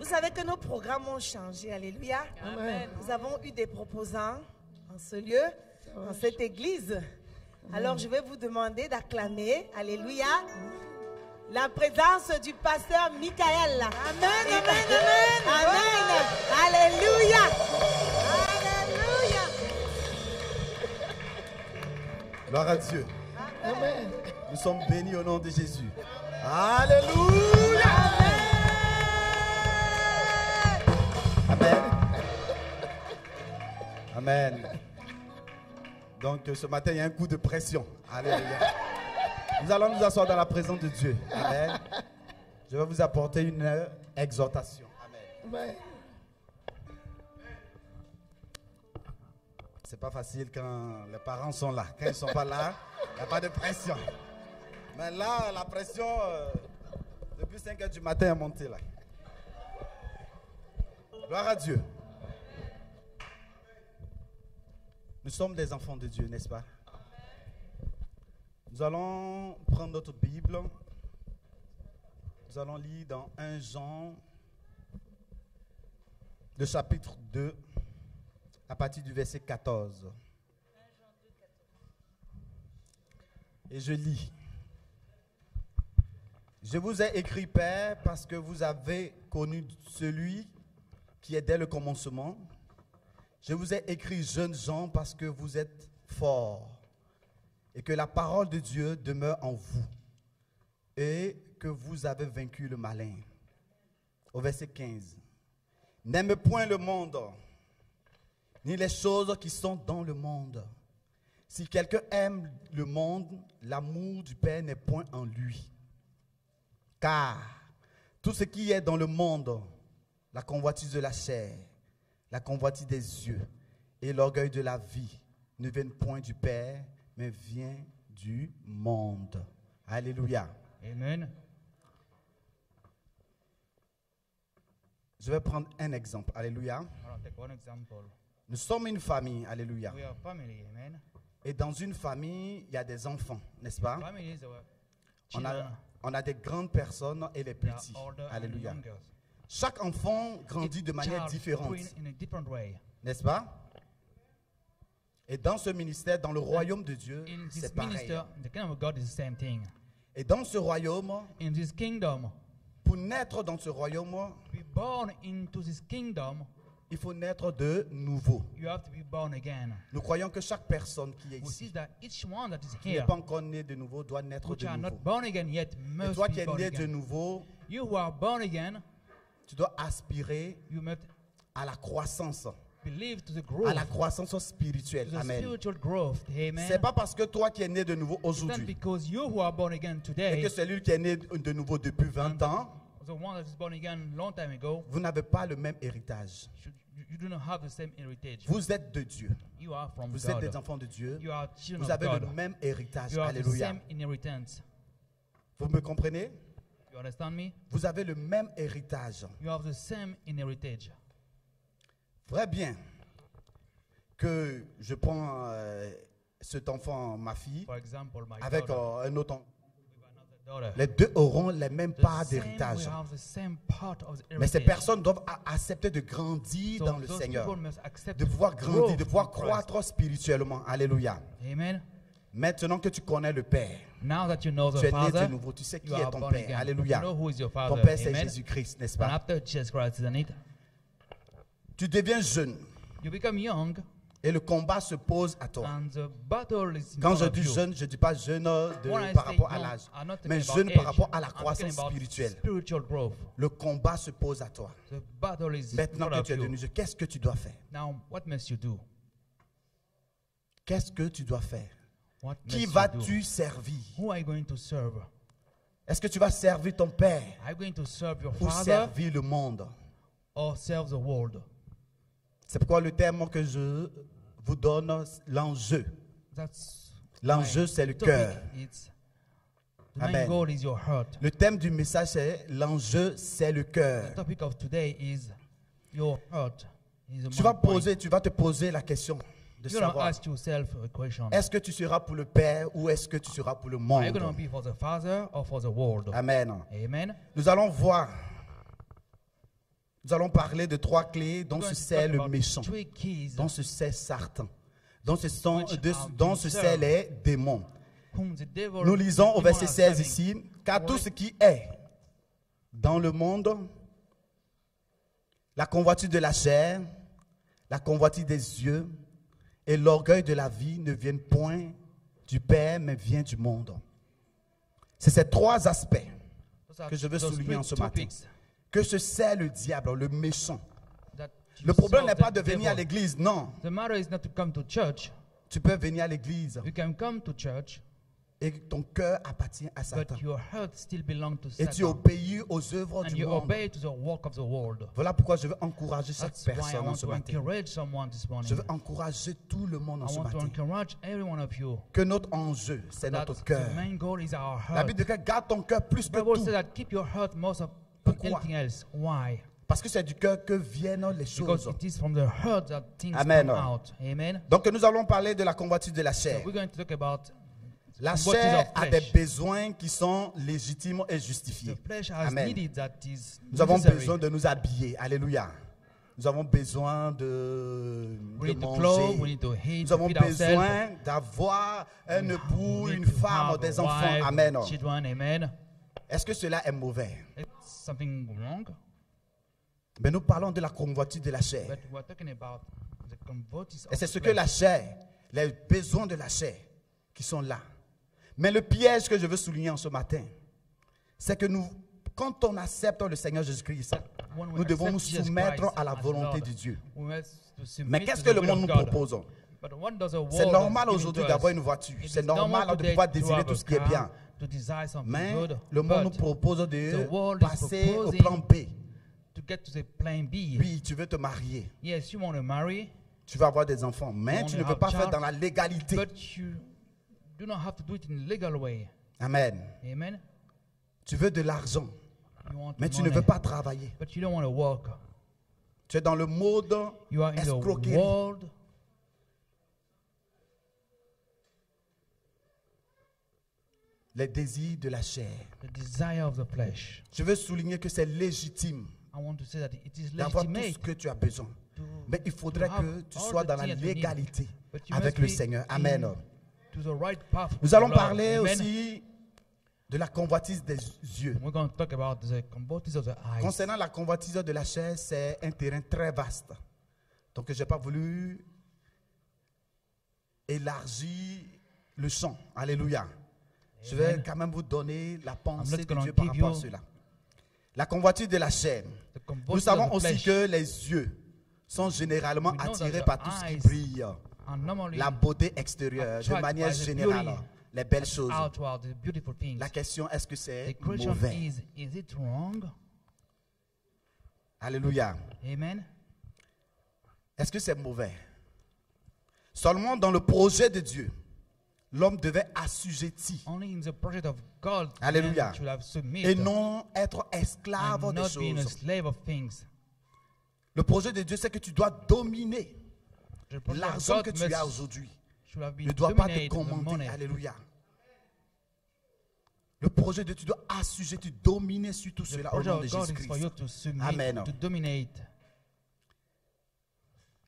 savez que nos programmes ont changé. Alléluia. Amen. Nous avons eu des proposants en ce lieu, dans cette église. Alors je vais vous demander d'acclamer, alléluia, la présence du pasteur Michael. Amen, amen, amen. Amen. Alléluia. Alléluia. Gloire à Dieu. Amen. Nous sommes bénis au nom de Jésus. Alléluia. Amen. Amen. Donc ce matin, il y a un coup de pression. Alléluia. Nous allons nous asseoir dans la présence de Dieu. Amen. Je vais vous apporter une exhortation. Amen. Amen. C'est pas facile quand les parents sont là. Quand ils ne sont pas là, il n'y a pas de pression. Mais là, la pression, depuis 5 heures du matin, est montée là. Gloire à Dieu. Nous sommes des enfants de Dieu, n'est-ce pas? Nous allons prendre notre Bible. Nous allons lire dans 1 Jean, le chapitre 2, à partir du verset 14. Et je lis. Je vous ai écrit, Père, parce que vous avez connu celui qui est dès le commencement. Je vous ai écrit, jeunes gens, parce que vous êtes forts et que la parole de Dieu demeure en vous et que vous avez vaincu le malin. Au verset 15. N'aime point le monde, ni les choses qui sont dans le monde. Si quelqu'un aime le monde, l'amour du Père n'est point en lui. Car tout ce qui est dans le monde, la convoitise de la chair, la convoitise des yeux et l'orgueil de la vie, ne viennent point du Père, mais vient du monde. Alléluia. Amen. Je vais prendre un exemple. Alléluia. I'll take one example. Nous sommes une famille. Alléluia. We are family, amen. Et dans une famille, il y a des enfants, n'est-ce pas? Family is our On children. on a des grandes personnes et les They are petits. older and Alléluia. younger. Chaque enfant grandit de manière Child différente, growing in a different way. n'est-ce pas? Et dans ce ministère, dans le royaume de Dieu, In c'est this pareil. minister, the kingdom of God is the same thing. Et dans ce royaume, In this kingdom, pour naître dans ce royaume, to be born into this kingdom, il faut naître de nouveau. you have to be born again. Nous croyons que chaque personne qui est We see ici, that each one that is qui n'est here, pas encore né de nouveau, doit naître which de are not nouveau. born again yet, Et must toi be qui es born né de again. nouveau, You who are born again, tu dois aspirer you must à la croissance, believe to the à growth, la croissance spirituelle. to the Amen. spiritual growth. Amen. C'est pas parce que toi qui es né de nouveau It's not aujourd'hui because you who are born again et today, que celui qui est né de nouveau depuis 20 ans, the one that is born again long time ago, vous n'avez pas le même héritage. you do not have the same heritage. Vous êtes de Dieu. You are from Vous êtes God. des enfants de Dieu. You are children Vous of avez God. le même héritage. You have the Alléluia. same inheritance. Vous me comprenez? You understand me? Vous avez le même héritage. You have the same inheritance. Très bien que je prends cet enfant, ma fille, For example, my avec daughter, un autre. with another daughter. Les deux auront les mêmes The parts same, d'héritage. we have the same part of the Mais ces heritage. personnes doivent accepter de grandir So dans le those Seigneur, people must accept de pouvoir the grandir, growth de pouvoir in Christ. croître spirituellement. Alléluia. Amen. Maintenant que tu connais le Père, Now that you know tu the es né de Father, nouveau, tu sais qui you est are ton born Père. again. Alléluia. You know who is your Father. Ton Père, c'est Amen. Jésus-Christ, n'est-ce And pas? after Jesus Christ, isn't it? Tu deviens jeune You become young, et le combat se pose à toi. and the battle is in Quand front je of dis you. jeune, je ne dis pas jeune When I par say rapport à young, l'âge, I'm not talking mais about jeune par age. rapport à la I'm talking croissance about spirituelle. spiritual growth. Le combat se pose à toi. The battle is in Maintenant front que of tu es you. devenu jeune, qu'est-ce que tu dois faire? Now, what must you do? Qu'est-ce que tu dois faire? What Qui must you vas-tu servir? do? Who are you going to serve? Est-ce que tu vas servir ton Père Are you going to serve your ou Father servir le monde? or serve the world? C'est pourquoi le terme que je vous donne, l'enjeu. That's L'enjeu, why c'est le the topic cœur. is- The Amen. main goal is your heart. Le thème du message, c'est l'enjeu, c'est le The cœur. topic of today is your heart. Is the Tu vas main point. tu vas te poser la question de You're going to savoir, ask yourself a question. est-ce que tu seras pour le Père ou est-ce que tu seras pour le Are you monde? going to be for the Father or for the world? Amen. Amen. Nous allons voir Nous allons parler de 3 clés dont We're se going to sert talk le about méchant, 3 keys dont se sert Satan, dont se Which sert les démons. whom the devil Nous lisons au the demon verset are 16 serving. ici, car tout ce qui est dans le monde, la convoitise de la chair, la convoitise des yeux et l'orgueil de la vie ne viennent point du Père, mais viennent du monde. C'est ces 3 aspects Those are que je veux those souligner en three ce matin. topics Que se sert le diable, le méchant. that you Le problème serve n'est pas the de venir à devil. l'église, non. The matter is not to come to church. Tu peux venir à l'église You can come to church, et ton cœur appartient à Satan. but your heart still belongs to Et tu Satan. obéis aux œuvres And du you monde. obey to the work of the world. Voilà pourquoi je veux encourager chaque That's why I personne en want ce to matin. encourage someone this morning. Je veux encourager tout le monde en I ce want to matin. encourage every one of you. Que notre enjeu, c'est That notre cœur. the main goal is our La heart. Bible dit que garde ton cœur plus The que Bible tout. says that keep your heart most of than Pourquoi? anything else. Why? Parce que c'est du cœur que viennent les Because choses. it is from the heart that things Amen. come out. Amen. Donc nous allons parler de la convoitise de la So chair. we're going to talk about La convoitise chair of a flesh. des besoins qui sont légitimes et The justifiés. flesh has Amen. needed that is Nous avons necessary. besoin de nous habiller. Alléluia. Nous avons besoin de We need to manger. clothe, we need to eat, Nous to avons feed ourselves. besoin d'avoir un époux, We une need to femme, have des a enfants. wife, Amen. children, amen. Est-ce que cela est mauvais? It's something wrong, Mais nous parlons de la convoitise de la chair. but we're talking about the convoitise Et of c'est ce the que flesh. la chair, les besoins de la chair qui sont là. Mais le piège que je veux souligner en ce matin, c'est que nous, quand on accepte le Seigneur Jésus-Christ, When we nous devons nous accept Jesus soumettre Christ à la as volonté Lord, de Dieu. we must to submit Mais qu'est-ce to que the le will monde of nous God. propose? But what does the C'est world normal is giving aujourd'hui to d'avoir us? une voiture. It C'est is normal de today pouvoir to désirer have tout a ce qui est car, bien. to desire something Mais good, le monde nous but propose the de world is passer au proposing plan B. to get to the plan B. Oui, tu veux te marier. Yes, you want to marry, Tu veux avoir des enfants. Mais You tu wanna ne veux have pas faire child, dans la légalité. but you do not have to do it in a legal way. Amen. Amen. Tu veux de l'argent. You want Mais tu ne money, veux pas travailler. but you don't want to work. Tu es dans le mode You are in the escroquerie. world. Les désirs de la chair. The desire of the flesh. Je veux souligner que c'est légitime I want to say that it is d'avoir tout ce legitimate que tu as besoin. to, Mais il faudrait to have que tu all sois the dans la things that you need. légalité But you avec must le be Seigneur. in Amen. to the right path with Nous the allons Lord. parler Amen. aussi de la convoitise des yeux. We're going to talk about the convoitise of the eyes. Concernant la convoitise de la chair, c'est un terrain très vaste. Donc, je n'ai pas voulu élargir le champ. Alléluia. Je vais Amen. quand même vous donner la pensée de gonna Dieu par give rapport à you cela. La convoitise de la chair. The convoitise Nous savons of the aussi flesh que les yeux sont généralement We know that attirés the par tout ce qui eyes brille. are normally La beauté extérieure, de attracted manière by the générale. beauty Les belles choses. outward, the beautiful things. La question, est-ce que c'est The question mauvais? is it wrong? Alléluia. Amen. Est-ce que c'est mauvais? Seulement dans le projet de Dieu, l'homme devait assujettir Only in the project of God, Alléluia. man should have et submitted non être esclave and des not being a choses. slave of things. Le projet de Dieu, c'est que tu dois dominer The project of l'argent God que tu as must- aujourd'hui. should have been Ne doit pas te dominated the commander. money. Alléluia. Le projet de Dieu, tu dois assujettir, dominer sur tout The cela au project nom of de God is for you Jésus-Christ. to submit, Amen. to dominate.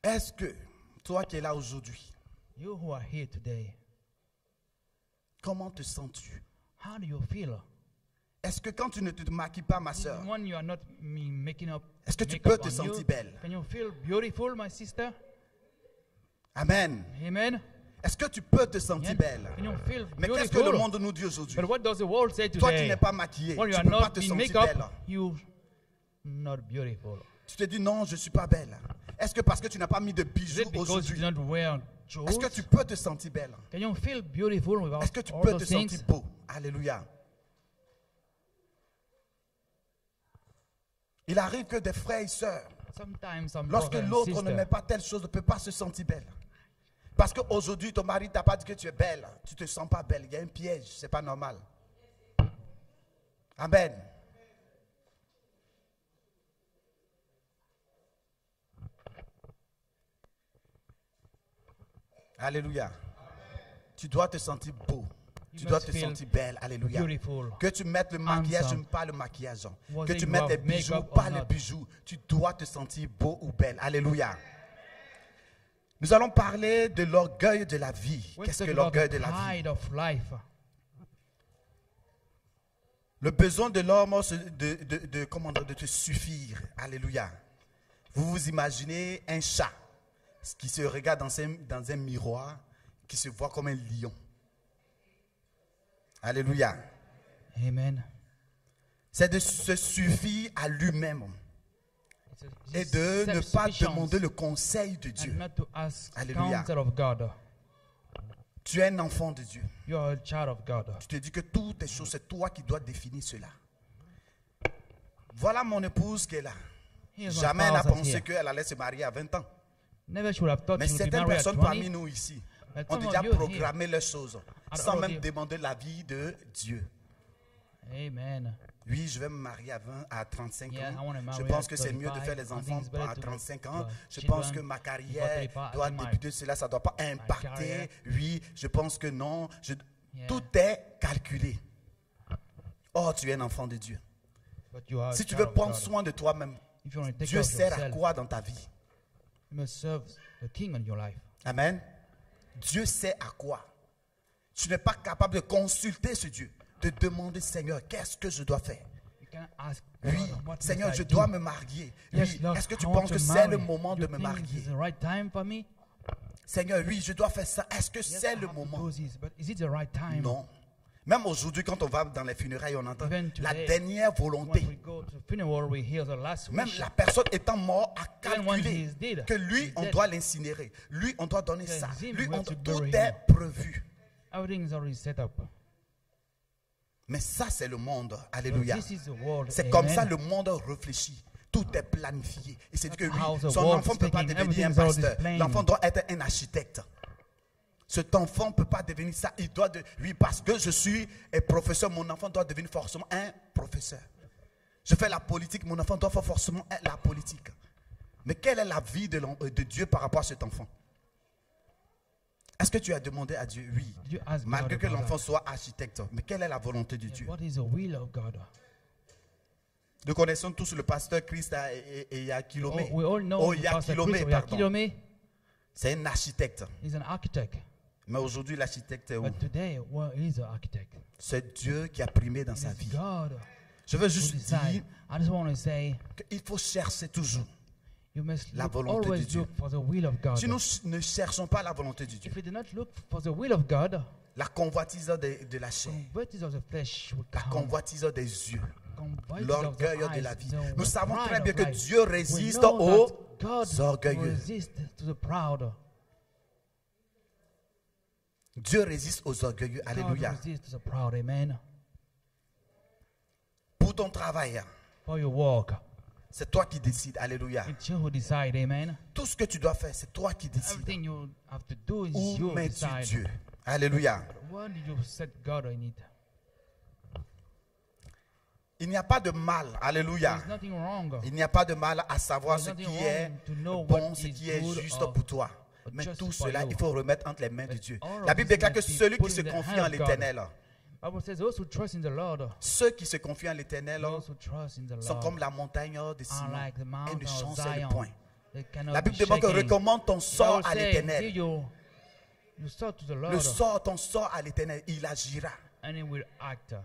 Est-ce que toi qui es là aujourd'hui, You who are here today, comment te sens-tu? how do you feel? Est-ce que quand tu ne te maquilles pas, ma soeur, When you are not making up est-ce que tu makeup peux te on sentir you, belle? can you feel beautiful, my sister? Amen. Amen. Est-ce que tu peux te sentir Yeah. belle? Can you feel Mais qu'est-ce que beautiful? le monde nous dit aujourd'hui? But what does the world say Toi qui today? n'es pas maquillé, When you tu are ne peux pas not te in sentir makeup, belle. you not beautiful. Tu te dis non, je ne suis pas belle. Est-ce que parce que tu n'as pas mis de Is bijoux it because you aujourd'hui? do not wear jewels? Est-ce que tu peux te sentir belle? Can you feel beautiful without Est-ce que tu all peux te those things? sentir beau? Alléluia. Il arrive que des frères et sœurs, Sometimes some lorsque brother and l'autre ne sister, met pas telle chose, ne peut pas se sentir belle. Parce qu'aujourd'hui, ton mari ne t'a pas dit que tu es belle. Tu ne te sens pas belle. Il y a un piège. Ce n'est pas normal. Amen. Alléluia. Tu dois te sentir beau. Tu dois must te feel sentir belle. Alléluia. beautiful. Que tu mettes le maquillage, handsome. pas le maquillage. Was Que it tu you mettes have les bijoux, makeup or pas les not? bijoux. Tu dois te sentir beau ou belle. Alléluia. Nous allons parler de l'orgueil de la vie. Let's Qu'est-ce talk que about l'orgueil the de la vie? pride of life. Le besoin de l'homme de te suffire. Alléluia. Vous vous imaginez un chat qui se regarde dans un miroir, qui se voit comme un lion. Alléluia. Amen. C'est de se suffire à lui-même It's et de ne pas self-sufficiency demander le conseil de and Dieu. not to ask Alléluia. counsel of God. Tu es un enfant de Dieu. You are a child of God. Tu te dis que toutes les choses, c'est toi qui dois définir cela. Voilà mon épouse qui est là. Here's my Jamais elle n'a spouse pensé here. qu'elle allait se marier à 20 ans. Never should have thought Mais she would be certaines married at personnes 20. parmi nous ici But ont some déjà of you programmé leurs choses sans already- même demander l'avis de Dieu. Amen. Oui, je vais me marier à 35 Yeah, I ans. wanna Je marry pense at que c'est mieux de 35. faire les I think enfants it's better à to 35 have, ans. Je children pense que ma carrière before 35, doit I think débuter cela, ça ne doit pas impacter. career. Oui, je pense que non. Yeah. Tout est calculé. Oh, tu es un enfant de Dieu. But you are a Si tu child veux of prendre God. soin de toi-même, If you want to take Dieu care of sert à yourself, quoi dans ta vie? you must serve the King in your life. Amen. Dieu sait à quoi. Tu n'es pas capable de consulter ce Dieu, de demander, Seigneur, qu'est-ce que je dois faire? You can ask Oui, God, what Seigneur, must je I do? dois me marier. Yes, Oui, Lord, est-ce que tu I want penses to que c'est le marry. moment de You me think marier? It's the right time for me? Seigneur, oui, je dois faire ça. Est-ce que Yes, c'est I le have to moment? do this, but is it the right time? Non. Même aujourd'hui, quand on va dans les funérailles, on entend Even la today, dernière When we volonté. go to funeral, we hear the last Même wish. la personne étant morte a Even when calculé he is dead, que lui, he's on dead. doit l'incinérer. Lui, on doit donner Then ça. him, Lui, we have to tout bury est him. prévu. Everything is already set up. Mais ça, c'est le monde. But Alléluia. this is the world. C'est comme Amen. ça le monde réfléchit. Tout est planifié. Et c'est dit que That's how oui, the son world enfant ne peut pas thinking. devenir un Everything is already pasteur. planned. L'enfant doit être un architecte. Cet enfant ne peut pas devenir ça. Il doit oui, parce que je suis un professeur, mon enfant doit devenir forcément un professeur. Je fais la politique, mon enfant doit faire forcément la politique. Mais quelle est la vie de Dieu par rapport à cet enfant? Est-ce que tu as demandé à Dieu? Oui. Did you ask Malgré God que about l'enfant that? soit architecte. Mais quelle est la volonté de Yeah, Dieu? what is the will of God? Nous connaissons tous le pasteur Christ Yakilome. We all know Oh, Pastor Yakilome, Chris pardon. Yakilome C'est un architecte. is an architect. Mais aujourd'hui, l'architecte est où? But today, where is the architect? C'est Dieu qui a primé dans It sa is vie. God Je veux who juste decide. dire I just want to say, qu'il faut chercher toujours. you must La look, volonté de always Dieu. look for the will of God. Si nous ne cherchons pas la volonté de Dieu, If we do not look for the will of God, la convoitise de la chair, convoitise of the flesh will la come. convoitise des yeux, Convoitise of the l'orgueil de eyes, la vie. the Nous savons pride très of bien que life. Dieu We résiste know aux that God orgueilleux. resists to the proud. Dieu résiste aux orgueilleux. God Alléluia. resists to the proud. Amen. Pour ton travail, For your work, c'est toi qui décides. Alléluia. it's you who decide. Amen. Tout ce que tu dois faire, c'est toi qui décides. Everything you have to do is Où you mets-tu decide. Dieu? Alléluia. Where did you set God in it? Il n'y a pas de mal. Alléluia. There's nothing wrong. Il n'y a pas de mal à savoir There's ce nothing qui est wrong to know bon, what ce is qui est good juste or pour toi. Mais just tout for cela, you. il faut remettre entre les mains de But Dieu. all of La Bible this déclare que must be celui put qui se in the confie hand en of God. l'Éternel, Bible says those who trust in the Lord, ceux qui se confient en l'Éternel those who trust in the sont Lord comme la montagne de are Sion like the et mountain ne of chancellent Zion. point. They cannot La be Bible demande que shaken. recommande ton sort Bible à says, l'Éternel. "See, you sort to the Lord, Le sort, ton sort à l'Éternel, il agira. and he will act."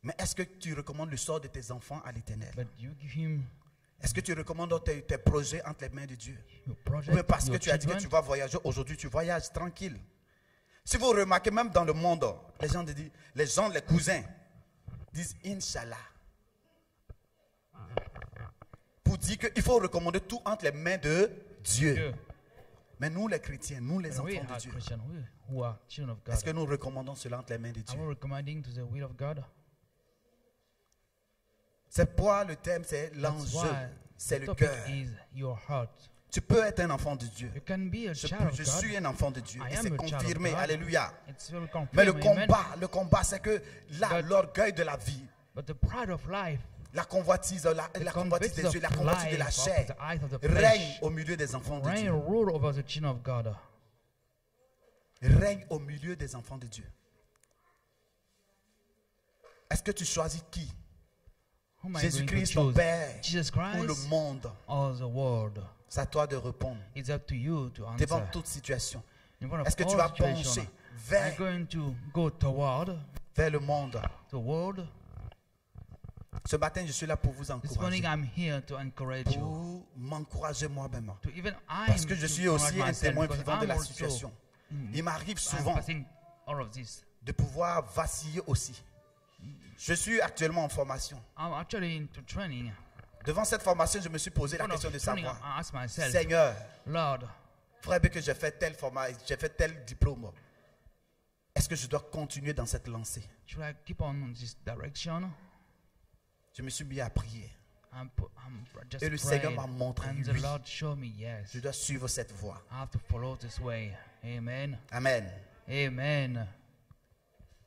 Mais est-ce que tu recommandes le sort de tes enfants à l'Éternel? But you give him Est-ce que tu recommandes tes projets entre les mains de Dieu? your Ou project, bien parce que your tu as dit que children. tu vas voyager, aujourd'hui tu voyages tranquille. Si vous remarquez, même dans le monde, les cousins, disent Inch'Allah. Pour dire qu'il faut recommander tout entre les mains de Dieu. Dieu. Mais nous les chrétiens, nous les And we enfants de are Dieu, Christians, we who are children of God. est-ce que nous recommandons cela entre les mains de Are Dieu? we recommending to the will of God? C'est pourquoi le thème c'est That's l'enjeu, why c'est the le topic cœur. is your heart. Tu peux être un enfant de Dieu. You can be a Je, child of je God. suis un enfant de Dieu I et am c'est a child of confirmé. God. Alléluia. It's very Mais le confirmed, amen. combat, c'est que là, But- l'orgueil de la vie, But the pride of life, la convoitise, la convoitise des of yeux, la convoitise de la life, of chair, the eyes of the règne flesh, au milieu des enfants de reign Dieu. rule over the children of God. Règne au milieu des enfants de Dieu. Est-ce que tu choisis qui? Who am I going to Jésus-Christ, ton choose? Père, Jesus ou le Christ monde? or the world? C'est à toi de répondre. It's up to you to Devant answer. toute situation. In front of Est-ce que tu all vas situations, pencher are you vers going to go toward le monde? the world? Ce matin, je suis là pour vous This morning encourager. I'm here to encourage you. Pour m'encourager moi-même. To even I Parce am que je to suis aussi encourage un myself témoin because vivant de I'm la also- situation. Il m'arrive I'm souvent passing all of this. de pouvoir vaciller aussi. Je suis actuellement en formation. I'm actually into training. Devant cette formation, je me suis posé la One of question de training, savoir, I ask myself, Seigneur, Lord, frère, que j'ai fait tel format, j'ai fait tel diplôme. Est-ce que je dois continuer dans cette lancée? should I keep on this direction? Je me suis mis à prier. I'm just Et le praying, Seigneur m'a montré, and the oui. Lord showed me, yes, Je dois suivre cette voie. I have to follow this way. Amen. Amen. Amen.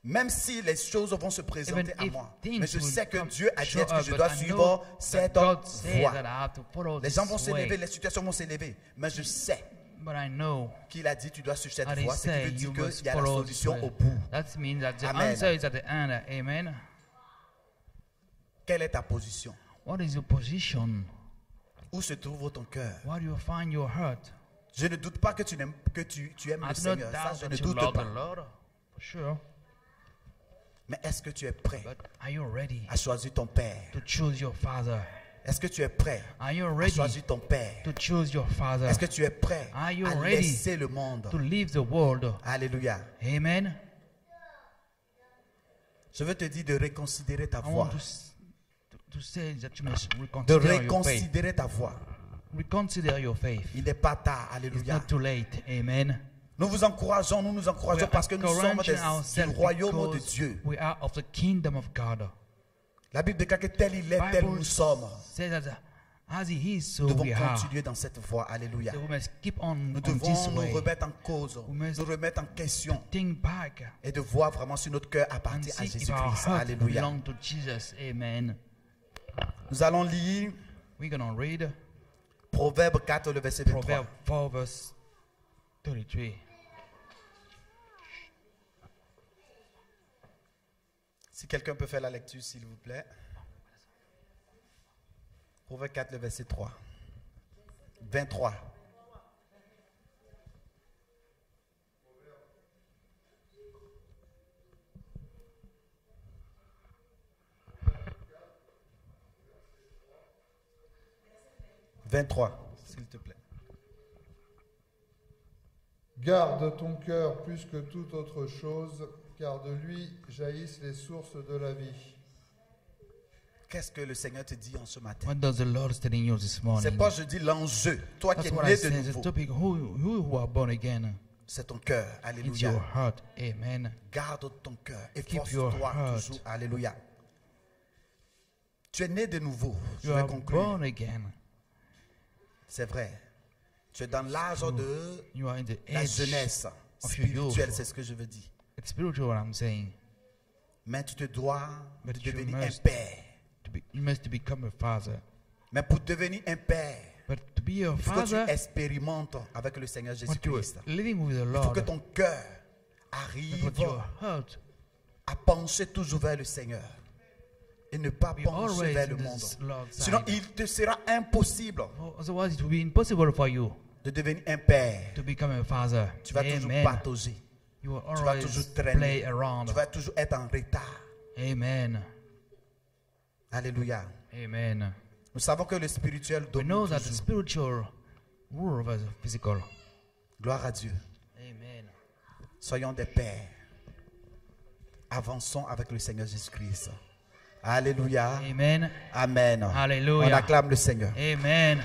Même si les choses vont se Even présenter à if moi, things mais je will sais que come Dieu a dit show que up, je but dois I suivre know that cette God said voie. that I have to follow Les this gens vont s'élever, way. les situations vont s'élever, mais je sais But I know qu'il a dit tu dois suivre cette that He voie, ce qui said veut you dire must qu'il y a la follow this solution way. au bout. That means that the Amen. answer is at the end. Amen. Quelle est ta position? What is your position? Où se trouve ton cœur? Where do you find your heart? Je ne doute pas que tu aimes I le do not Seigneur. Ça, doubt je ne that you doute love the pas. Lord, for sure. Mais est-ce que tu es prêt But are you ready à choisir ton Père? to choose your Father? Est-ce que tu es prêt Are you à ready choisir ton Père? to choose your Father? Est-ce que tu es prêt Are you à ready laisser le monde? To leave the world? Alléluia. Amen. Je veux te dire de reconsidérer ta I voix. want to say that you must De reconsider your faith. reconsidérer ta voix. Reconsider your faith. Il n'est pas tard. It's Alléluia. not too late. Amen. Nous nous encourageons We parce que nous sommes encouraging du ourselves royaume de because Dieu. we are of the kingdom of God. La Bible déclare que tel il est, tel Bible nous sommes. says that as He is, so Nous devons we are. continuer dans cette voie. Alléluia. So we must keep on Nous this devons nous way. remettre en cause, must nous remettre en question Think back et de voir vraiment si notre cœur and appartient à see if our Jésus-Christ. heart Alléluia. belong to Jesus. Amen. Nous allons lire We're going to read Proverbe 4, le verset 23. Proverbs 4 verse 33. Si quelqu'un peut faire la lecture, s'il vous plaît. Proverbe 4, le verset 3. 23. « 23, s'il te plaît. Garde ton cœur plus que toute autre chose, car de lui jaillissent les sources de la vie. Qu'est-ce que le Seigneur te dit en ce matin? What does the Lord is telling you this morning? C'est pas, je dis, l'enjeu. Toi qui That's es what I né say. de The nouveau, topic, who are born again, c'est ton cœur. it's Alléluia. your heart. Amen. Garde ton cœur. Keep your Efforce-toi heart. toujours. Alléluia. Tu es né de nouveau. Je You vais are conclure. born again. C'est vrai. Tu es dans l'âge de You are in the la age jeunesse of your spirituelle, youth. c'est ce que je veux dire. It's spiritual what I'm saying. Mais tu te dois de But you devenir un must- père. You must become a father. Mais pour devenir un père, But to be a il faut que tu father, expérimentes avec le Seigneur when you are Jésus-Christ. living with the Il faut que Lord, ton cœur but arrive your heart à pencher toujours vers le Seigneur et ne pas be pencher always vers le in monde. the Lord's Sinon, side. il te sera impossible Otherwise, it will be impossible for you de devenir un père. to become a father. Tu vas toujours Amen. patauger. You will Tu vas always toujours play traîner. around. Tu vas toujours être en retard. Amen. Alléluia. Amen. Nous savons que le spirituel We domine know that the toujours. spiritual rule over the physical. Gloire à Dieu. Amen. Soyons des pères. Avançons avec le Seigneur Jésus-Christ. Alléluia. Amen. Amen. Alléluia. On acclame le Seigneur. Amen.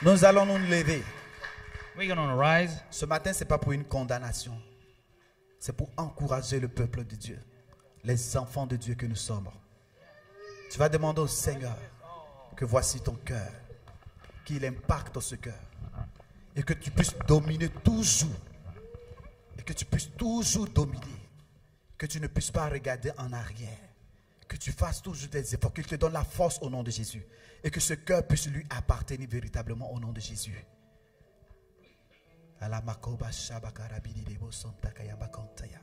Nous allons nous lever. We're going to rise. Ce matin, ce n'est pas pour une condamnation. C'est pour encourager le peuple de Dieu. Les enfants de Dieu que nous sommes. Tu vas demander au Seigneur que voici ton cœur. Qu'il impacte ce cœur. Et que tu puisses dominer toujours. Et que tu puisses toujours dominer. Que tu ne puisses pas regarder en arrière. Que tu fasses toujours des efforts. Qu'il te donne la force au nom de Jésus. Et que ce cœur puisse lui appartenir véritablement au nom de Jésus. Ala makoba shabakarabini debo sonta kayamba kontaya.